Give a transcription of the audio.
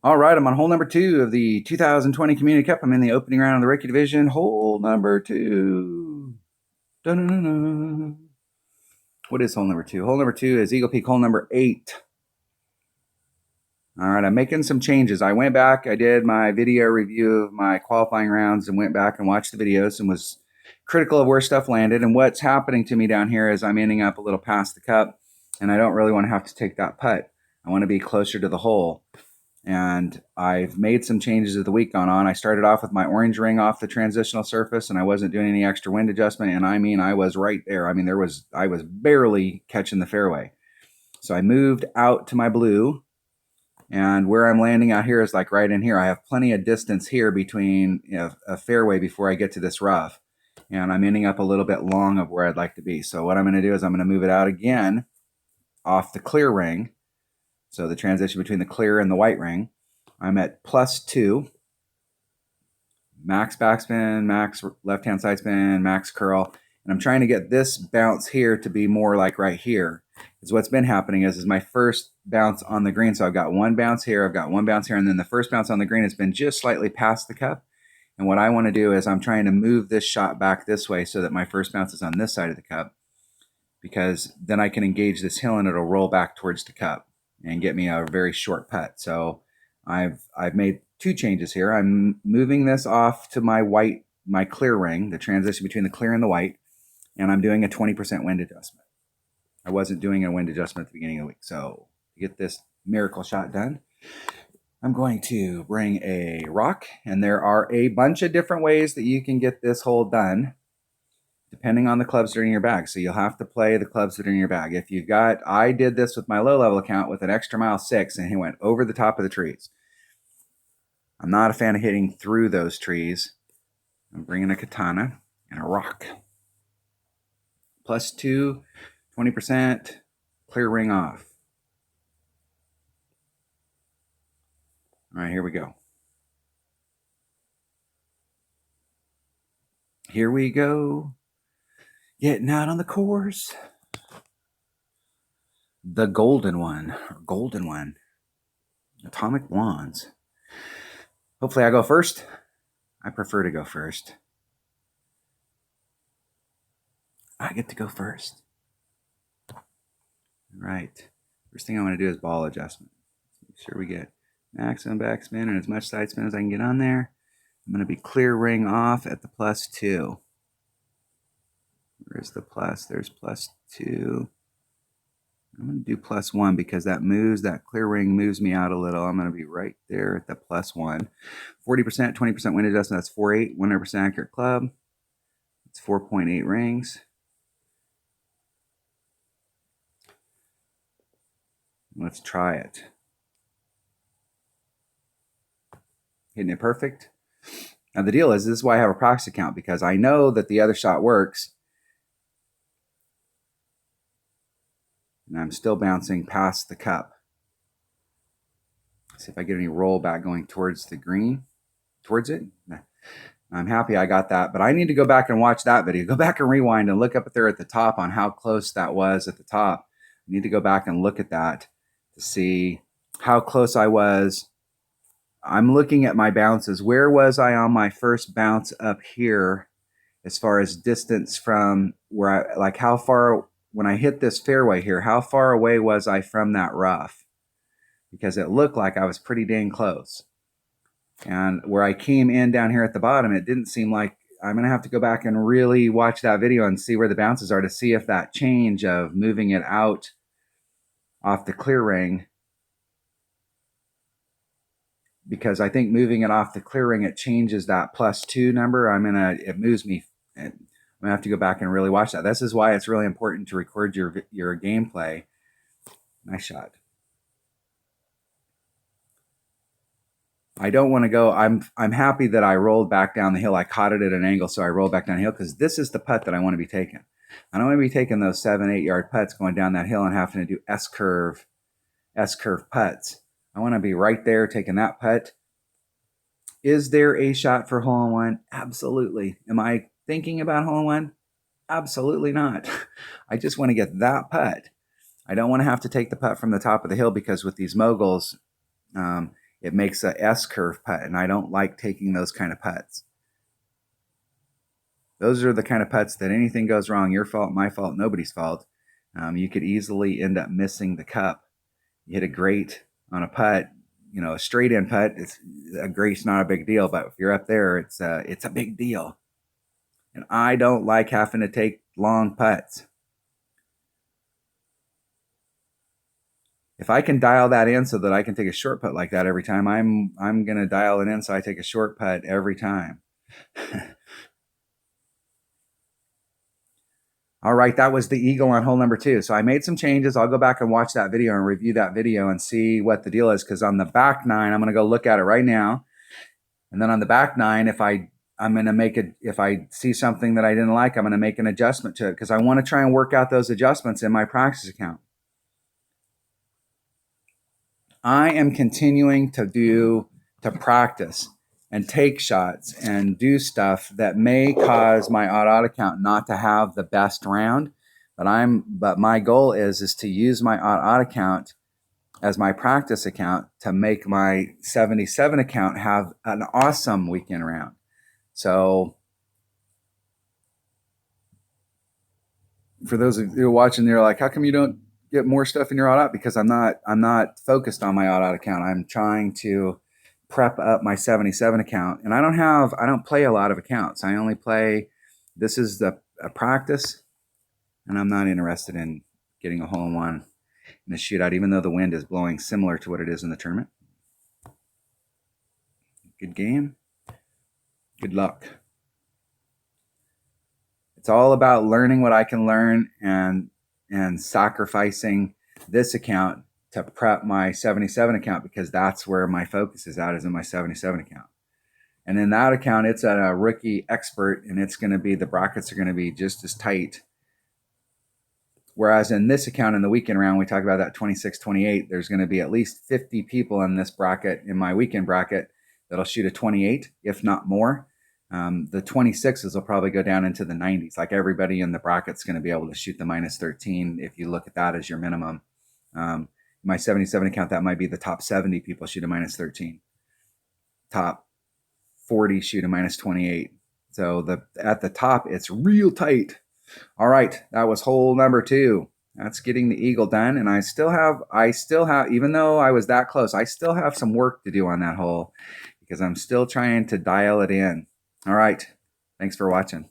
All right, I'm on hole number 2 of the 2020 Community Cup. I'm in the opening round of the Ricky Division, hole number 2. Dun-dun-dun-dun. What is hole number 2? Hole number 2 is Eagle Peak hole number 8. All right, I'm making some changes. I went back, I did my video review of my qualifying rounds and went back and watched the videos and was critical of where stuff landed. And what's happening to me down here is I'm ending up a little past the cup, and I don't really want to have to take that putt. I want to be closer to the hole. And I've made some changes as the week gone on. I started off with my orange ring off the transitional surface, and I wasn't doing any extra wind adjustment. And I mean, I was right there. I mean, I was barely catching the fairway. So I moved out to my blue, and where I'm landing out here is like right in here. I have plenty of distance here between a fairway before I get to this rough, and I'm ending up a little bit long of where I'd like to be. So what I'm going to do is I'm going to move it out again off the clear ring. So the transition between the clear and the white ring, I'm at +2, max backspin, max left-hand side spin, max curl. And I'm trying to get this bounce here to be more like right here. Because what's been happening is my first bounce on the green. So I've got one bounce here, I've got one bounce here, and then the first bounce on the green has been just slightly past the cup. And what I want to do is I'm trying to move this shot back this way so that my first bounce is on this side of the cup. Because then I can engage this hill and it'll roll back towards the cup and get me a very short putt. So I've made 2 changes here. I'm moving this off to my clear ring, the transition between the clear and the white, and I'm doing a 20% wind adjustment. I wasn't doing a wind adjustment at the beginning of the week. So to get this miracle shot done, I'm going to bring a rock, and there are a bunch of different ways that you can get this hole done depending on the clubs that are in your bag. So you'll have to play the clubs that are in your bag. If you've got, I did this with my low level account with an extra mile 6, and he went over the top of the trees. I'm not a fan of hitting through those trees. I'm bringing a katana and a rock. +2, 20%, clear ring off. All right, here we go. Here we go. Getting out on the course. The golden one, Atomic Blondes. Hopefully I go first. I prefer to go first. I get to go first. All right. First thing I want to do is ball adjustment. Make sure we get maximum backspin and as much side spin as I can get on there. I'm going to be clear ring off at the +2. Where's the plus? There's +2. I'm going to do +1 because that clear ring moves me out a little. I'm going to be right there at the +1. 40%, 20% wind adjustment, that's 4.8. 100% accurate club. It's 4.8 rings. Let's try it. Hitting it perfect. Now the deal is, this is why I have a proxy account, because I know that the other shot works. And I'm still bouncing past the cup. See if I get any roll back going towards the green, towards it. I'm happy I got that, but I need to go back and watch that video. Go back and rewind and look up there at the top on how close that was at the top. I need to go back and look at that to see how close I was. I'm looking at my bounces. Where was I on my first bounce up here as far as distance from where like how far, when I hit this fairway here, how far away was I from that rough? Because it looked like I was pretty dang close. And where I came in down here at the bottom, it didn't seem like. I'm going to have to go back and really watch that video and see where the bounces are to see if that change of moving it out off the clear ring, because I think moving it off the clear ring, it changes that +2 number. It moves me. I'm going to have to go back and really watch that. This is why it's really important to record your gameplay. Nice shot. I don't want to go. I'm happy that I rolled back down the hill. I caught it at an angle, so I rolled back down the hill because this is the putt that I want to be taking. I don't want to be taking those 7-8 yard putts going down that hill and having to do S-curve putts. I want to be right there taking that putt. Is there a shot for hole-in-one? Absolutely. Am I thinking about hole-in-one? Absolutely not. I just want to get that putt. I don't want to have to take the putt from the top of the hill, because with these moguls, it makes a S curve putt, and I don't like taking those kind of putts. Those are the kind of putts that anything goes wrong, your fault, my fault, nobody's fault. You could easily end up missing the cup. You hit a great on a putt, a straight in putt. It's a great's not a big deal, but if you're up there, it's a big deal. And I don't like having to take long putts. If I can dial that in so that I can take a short putt like that every time, I'm gonna dial it in so I take a short putt every time. All right, that was the eagle on hole number 2. So I made some changes. I'll go back and watch that video and review that video and see what the deal is. Because on the back 9, I'm going to go look at it right now. And then on the back 9, if I see something that I didn't like, I'm going to make an adjustment to it because I want to try and work out those adjustments in my practice account. I am continuing to practice and take shots and do stuff that may cause my odd account not to have the best round. But my goal is to use my odd account as my practice account to make my 77 account have an awesome weekend round. So for those of you watching, they're like, how come you don't get more stuff in your odd? Because I'm not focused on my odd account. I'm trying to prep up my 77 account, and I don't play a lot of accounts. I only play, this is a practice, and I'm not interested in getting a hole-in-one in a shootout, even though the wind is blowing similar to what it is in the tournament. Good game. Good luck. It's all about learning what I can learn and sacrificing this account to prep my 77 account, because that's where my focus is at, is in my 77 account. And in that account, it's at a rookie expert, and it's going to be, the brackets are going to be just as tight. Whereas in this account, in the weekend round, we talk about that 26, 28, there's going to be at least 50 people in this bracket, in my weekend bracket, that'll shoot a 28, if not more. The 26s will probably go down into the 90s. Like everybody in the bracket's going to be able to shoot the minus 13 if you look at that as your minimum. My 77 account, that might be the top 70 people shoot a minus 13. Top 40 shoot a minus 28. So at the top, it's real tight. All right, that was hole number 2. That's getting the eagle done. And I still have, even though I was that close, I still have some work to do on that hole because I'm still trying to dial it in. All right, thanks for watching.